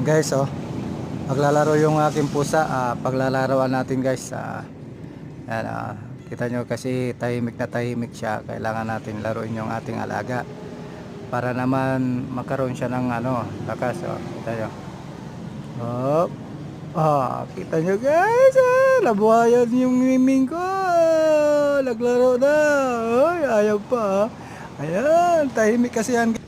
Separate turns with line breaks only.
Yan guys, oh. Maglalaro yung aking pusa. Paglalaroan natin guys. Yan, kita nyo kasi tahimik na tahimik siya. Kailangan natin laruin yung ating alaga para naman magkaroon siya ng lakas. Oh. Kita nyo. Oh. Kita nyo guys. Nabuhayan yung miming ko. Naglaro na. Ay, ayaw pa. Ayan, tahimik kasi yan.